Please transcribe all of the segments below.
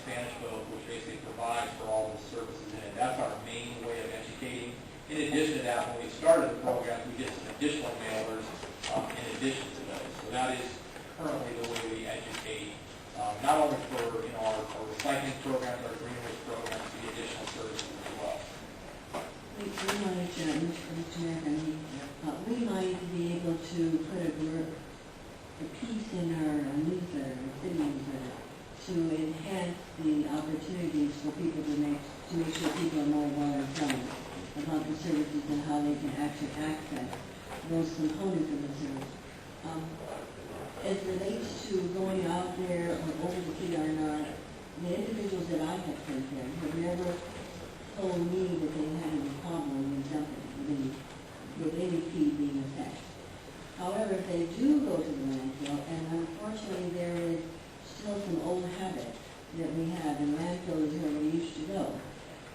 Spanish book, which basically provides for all the services in it. That's our main way of educating. In addition to that, when we started the program, we did some additional mailers in addition to those. So that is currently the way we educate, not only for our recycling programs, our green waste programs, the additional services as well. We might, Mr. Chairman, we might be able to put a piece in our newsletter, city newsletter, to enhance the opportunities for people to make sure people are more well informed about the services and how they can actually access those components of the service. As relates to going out there or over the KRNR, the individuals that I have sent there have never told me that they had any problem with dumping, with any fee being assessed. However, if they do go to the landfill, and unfortunately there is still some old habit that we have, and landfill is where we used to go.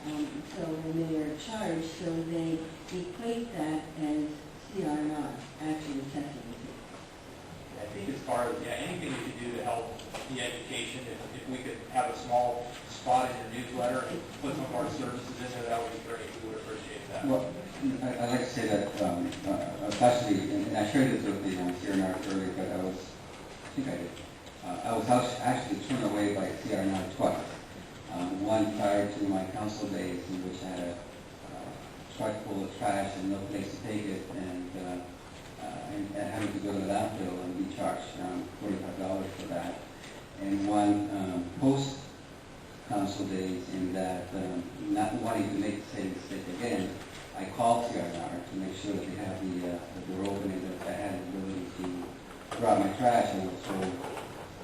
So when they are charged, so they equate that as CRNR, actually assessing the fee. I think as far as anything we could do to help the education, if we could have a small spot in your newsletter and put some of our services in there, that would be great. We would appreciate that. Well, I'd like to say that, especially, and I shared this with the CRNR earlier, but I think I did. I was actually turned away by CRNR twice. One prior to my council days, in which I had a truck full of trash and no place to take it, and having to go to the landfill and be charged around $45 for that. And one post-council days, in that not wanting to make the same mistake again, I called CRNR to make sure that they have the door open and that I had the ability to drop my trash, and was told,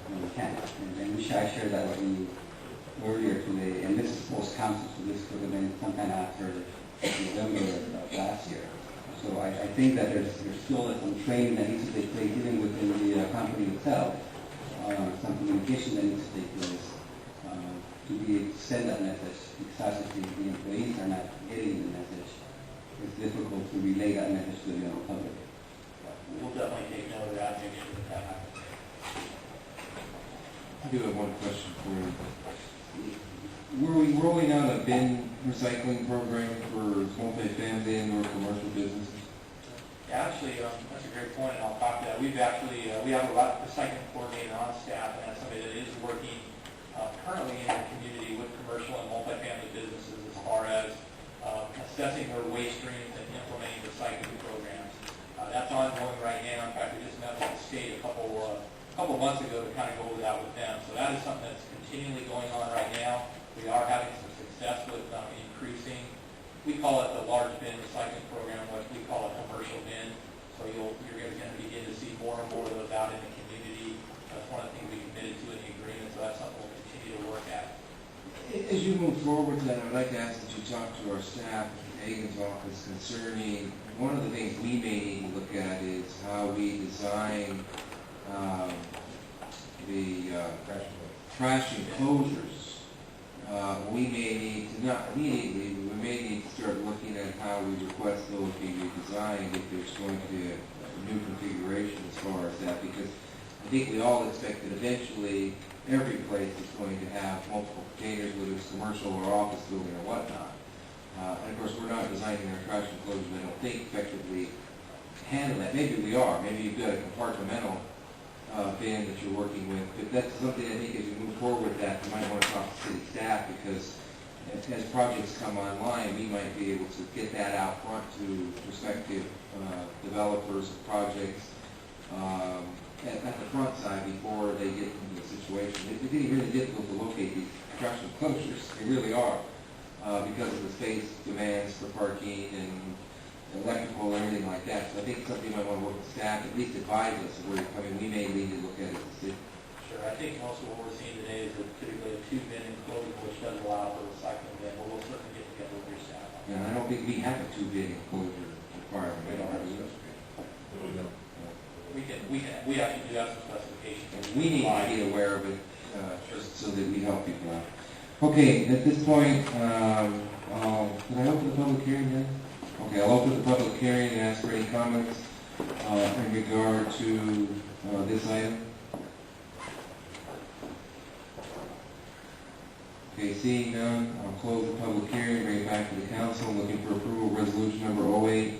no, we can't. And I shared that with you earlier today, and this is post-council, so this could have been sometime after November of last year. So I think that there's still some training that needs to take place, even within the company itself, some communication that needs to take place to be able to send that message, because if the employees are not getting the message, it's difficult to relay that message to the general public. We'll definitely take note of that and make sure that happens. I do have one question for you. Were we rolling out a bin recycling program for multifamily and or commercial businesses? Yeah, actually, that's a great point, and I'll talk to that. We've actually, we have a recycling coordinator on staff, and that's somebody that is working currently in the community with commercial and multifamily businesses as far as assessing their waste streams and implementing recycling programs. That's ongoing right now. In fact, we just met with the state a couple months ago to kind of go over that with them. So that is something that's continually going on right now. We are having some success with increasing, we call it the large bin recycling program, what we call a commercial bin. So you're going to begin to see more and more of those out in the community. That's one of the things we committed to in the agreement, so that's something we'll continue to work at. As you move forward, then I'd like to ask that you talk to our staff at Hagan's office concerning, one of the things we may need to look at is how we design the trash enclosures. We may need to, not immediately, we may need to start looking at how we request those be redesigned if there's going to be a new configuration as far as that, because I think we all expect that eventually every place is going to have multiple containers, whether it's commercial or office building or whatnot. And of course, we're not designing our trash enclosures, I don't think, effectively handle that. Maybe we are. Maybe you've got a compartmental bin that you're working with. But that's something I think as you move forward with that, you might want to talk to city staff, because as projects come online, we might be able to get that out front to prospective developers of projects at the front side before they get into the situation. It's getting really difficult to locate these trash enclosures. They really are, because of the space demands for parking and electrical and everything like that. So I think it's something you might want to work with staff, at least advise us of where you're coming. We may need to look at it to see. Sure. I think most of what we're seeing today is typically a 2-bin enclosure, which does allow for recycling bin, but we'll certainly get together with your staff. And I don't think we have a 2-bin enclosure requirement. We don't have a specification. We actually do have some specifications. And we need to be aware of it just so that we help people out. Okay, at this point, can I open the public hearing then? Okay, I'll open the public hearing and ask for any comments in regard to this item. Okay, seeing none, I'll close the public hearing, bring it back to the council. I'm looking for approval of resolution number 08.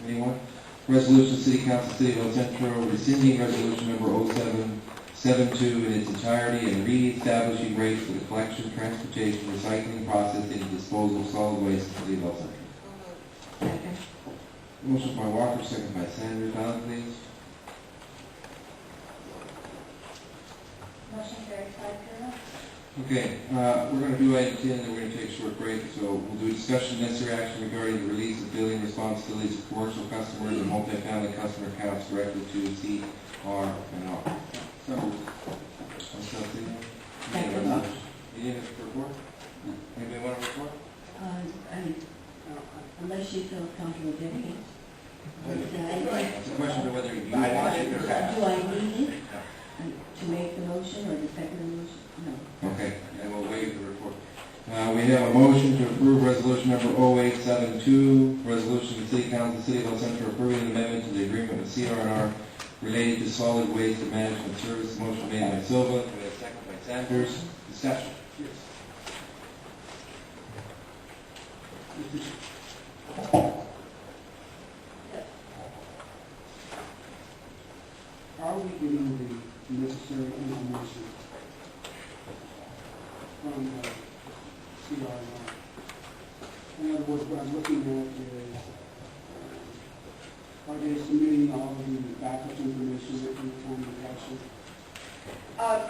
Anyone? Resolution, City Council, City of El Centro, rescinding resolution number 0772 in its entirety and re-establishing rates for the collection, transportation, recycling, processing, and disposal of solid waste in the City of El Centro. Second. Motion by Walker, second by Sanders. Ballot, please. Motion carries 5-0. Okay, we're going to do item 10, and we're going to take a short break. So we'll do discussion and necessary action regarding the release of billing responsibilities of commercial customers and multifamily customer accounts directly to CR&R. So, you need a report? Anybody want a report? Unless you feel comfortable giving it. It's a question of whether you Do I need it to make the motion or to second the motion? No. Okay, and we'll waive the report. We have a motion to approve resolution number 0872, resolution of the City Council, City of El Centro approving an amendment to the agreement with CR&R related to solid waste management service. Motion made by Silva, we have a second by Sanders. Discussion. Are we getting the necessary information from CR&R? In other words, what I'm looking at is, are they submitting all of the backup information that we can capture?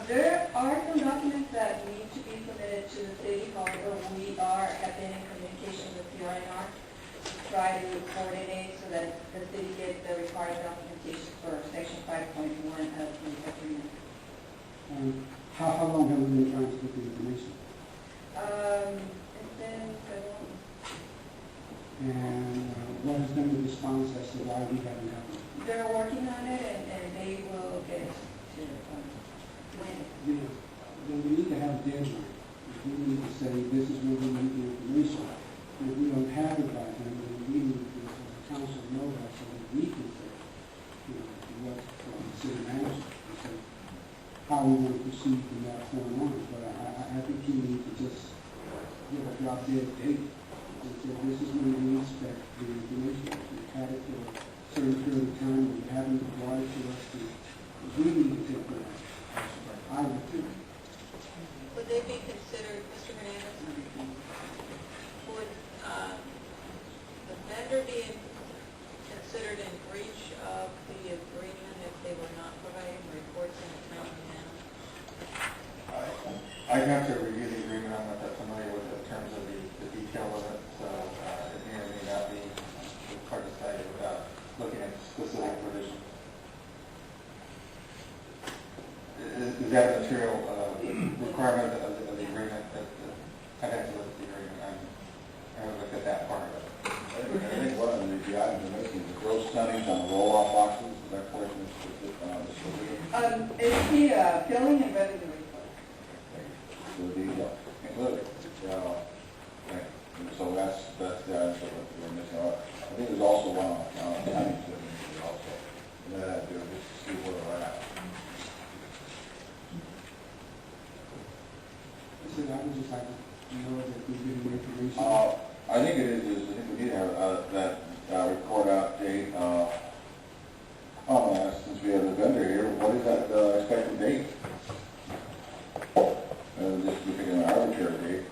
There are some documents that need to be submitted to the city. However, we have been in communication with CR&R to try to coordinate so that the city gets the required documentation for section 5.1 of the agreement. How long have we been trying to get the information? It's been several. And what has been the response as to why we haven't gotten it? They're working on it, and they will get it to when. Then we need to have a deadline. We need to say, this is when we need the information. And if we don't have it by then, then we need to, as a council, know that so that we can say, what the city manager can say, how we want to proceed from that point on. But I think you need to just give a drop dead date and say, this is when we expect the information. We've had it for a certain period of time, we haven't brought it to us. We need to take that. I would too. Would they be considered, Mr. Hernandez, would the vendor be considered in breach of the agreement if they were not providing reports in a timely manner? I'd have to review the agreement. I'm not that familiar with the terms of the detail of it, so it may or may not be hard to say without looking at specific provisions. Is that a material requirement of the agreement? I'd have to look at the agreement. I haven't looked at that part of it. I think one of the items are missing the gross tonnage on roll-off boxes. Is that correct, Mr. It's the billing and revenue report. So the included. Okay. And so that's the item that we're missing. I think there's also one on tonnage that we need to also. That I do just to see where we're at. I would just like to know that we're getting the information. I think it is. I think we need to have that report out date. Since we have the vendor here, what is that expected date? Just looking at an arbitrary date.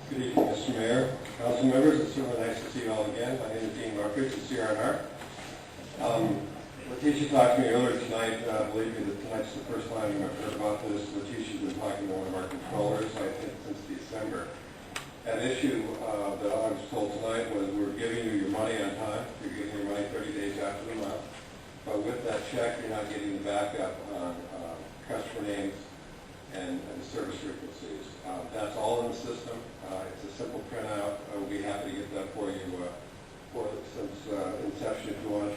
Good evening, Mr. Mayor, council members. It's certainly nice to see you all again. My name is Dean Markovich of CR&R. Letitia talked to me earlier tonight. Believe me, that tonight's the first time I've heard about this. Letitia's been talking to one of our controllers, I think, since December. An issue that I was told tonight was we're giving you your money on time. You're getting your money 30 days after the month. But with that check, you're not getting the backup on customer names and service frequencies. That's all in the system. It's a simple printout. We'll be happy to get that for you since inception if you want to